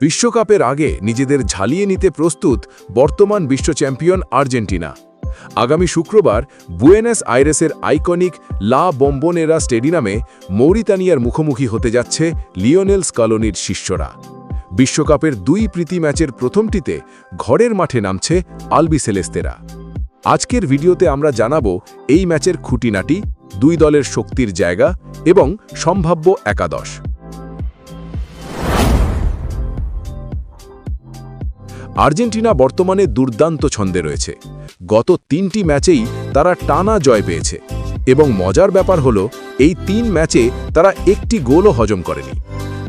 বিশ্বকাপের আগে নিজেদের ঝালিয়ে নিতে প্রস্তুত বর্তমান বিশ্ব চ্যাম্পিয়ন আর্জেন্টিনা। আগামী শুক্রবার বুয়েনোস আইরেসের আইকনিক লা বম্বোনেরা স্টেডিয়ামে মৌরিতানিয়ার মুখোমুখি হতে যাচ্ছে লিওনেল স্কালোনির শিষ্যরা। বিশ্বকাপের দুই প্রীতি ম্যাচের প্রথমটিতে ঘরের মাঠে নামছে আলবিসেলেস্তেরা। আজকের ভিডিওতে আমরা জানাবো এই ম্যাচের খুঁটিনাটি, দুই দলের শক্তির জায়গা এবং সম্ভাব্য একাদশ। আর্জেন্টিনা বর্তমানে দুর্দান্ত ছন্দে রয়েছে। গত 3টি ম্যাচেই তারা টানা জয় পেয়েছে এবং মজার ব্যাপার হলো এই 3 ম্যাচে তারা একটি গোলও হজম করেনি।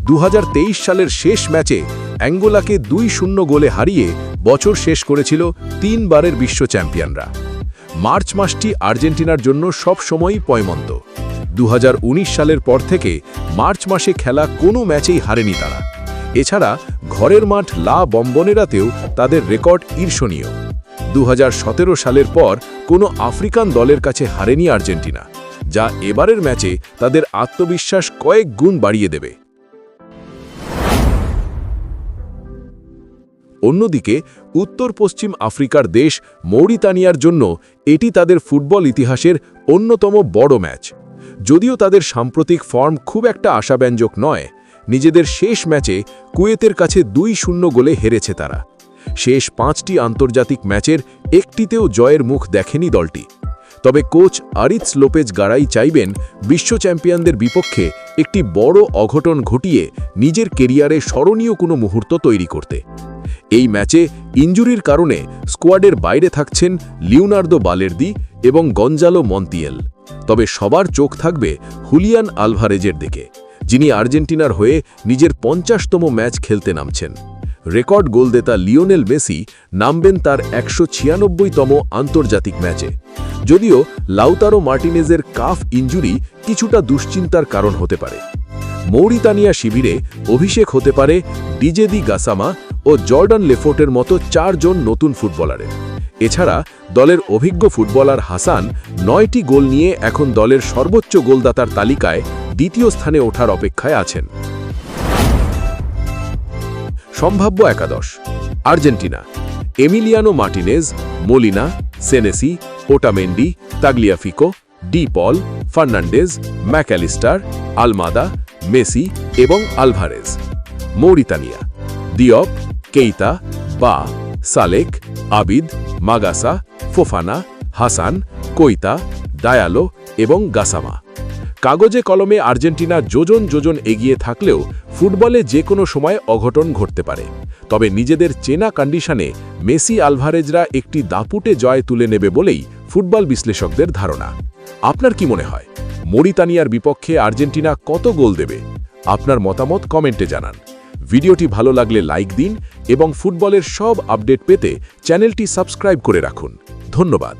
2023 সালের শেষ ম্যাচে অ্যাঙ্গোলাকে 2-0 গোলে হারিয়ে বছর শেষ করেছিল 3 বারের বিশ্ব চ্যাম্পিয়নরা। মার্চ মাসটি আর্জেন্টিনার জন্য সবসময়ই পয়মন্ত। 2019 সালের পর থেকে মার্চ মাসে খেলা কোনো ম্যাচেই হারেনি তারা। এছাড়া ঘরের মাঠ লা বম্বোনেরাতেও তাদের রেকর্ড ঈর্ষণীয়। 2017 সালের পর কোনো আফ্রিকান দলের কাছে হারেনি আর্জেন্টিনা, যা এবারের ম্যাচে তাদের আত্মবিশ্বাস কয়েক গুণ বাড়িয়ে দেবে। অন্যদিকে উত্তর পশ্চিম আফ্রিকার দেশ মৌরিতানিয়ার জন্য এটি তাদের ফুটবল ইতিহাসের অন্যতম বড় ম্যাচ। যদিও তাদের সাম্প্রতিক ফর্ম খুব একটা আশাব্যঞ্জক নয়, নিজেদের শেষ ম্যাচে কুয়েতের কাছে 2-0 গোলে হেরেছে তারা। শেষ 5টি আন্তর্জাতিক ম্যাচের একটিতেও জয়ের মুখ দেখেনি দলটি। তবে কোচ আরিৎস লোপেজ গারাই চাইবেন বিশ্ব চ্যাম্পিয়নদের বিপক্ষে একটি বড় অঘটন ঘটিয়ে নিজের কেরিয়ারে স্মরণীয় কোনো মুহূর্ত তৈরি করতে। এই ম্যাচে ইনজুরির কারণে স্কোয়াডের বাইরে থাকছেন লিওনার্দো বালের্দি এবং গঞ্জালো মন্তিয়েল। তবে সবার চোখ থাকবে হুলিয়ান আলভারেজের দিকে, যিনি আর্জেন্টিনার হয়ে নিজের 50তম ম্যাচ খেলতে নামছেন। রেকর্ড গোলদাতা লিওনেল মেসি নামবেন তার 196তম আন্তর্জাতিক ম্যাচে। যদিও লাউতারো মার্টিনেজের কাফ ইনজুরি কিছুটা দুশ্চিন্তার কারণ হতে পারে। মৌরিতানিয়া শিবিরে অভিষেক হতে পারে ডিজে দি গাসামা ও জর্ডান লেফোর্টের মতো 4 জন নতুন ফুটবলারের। এছাড়া দলের অভিজ্ঞ ফুটবলার হাসান 9টি গোল নিয়ে এখন দলের সর্বোচ্চ গোলদাতার তালিকায় 2য় স্থানে ওঠার অপেক্ষায় আছেন। সম্ভাব্য একাদশ: Argentina Emiliano Martinez, Molina, Senesi, Otamendi, Tagliafico, De Paul, Fernandez, Mac Allister, Almada, Messi এবং Alvarez. Mauritania Diop, Keita, Ba, Salek, Abid, Magassa, Fofana, Hassan, Koita, Diallo এবং গাসামা। কাগজে কলমে আর্জেন্টিনা যোজন যোজন এগিয়ে থাকলেও ফুটবলে যে কোনো সময় অঘটন ঘটতে পারে। তবে নিজেদের চেনা কন্ডিশনে মেসি আলভারেজরা একটি দাপুটে জয় তুলে নেবে বলেই ফুটবল বিশ্লেষকদের ধারণা। আপনার কি মনে হয়, মৌরিতানিয়ার বিপক্ষে আর্জেন্টিনা কত গোল দেবে? আপনার মতামত কমেন্টে জানান। ভিডিওটি ভালো লাগলে লাইক দিন এবং ফুটবলের সব আপডেট পেতে চ্যানেলটি সাবস্ক্রাইব করে রাখুন। ধন্যবাদ।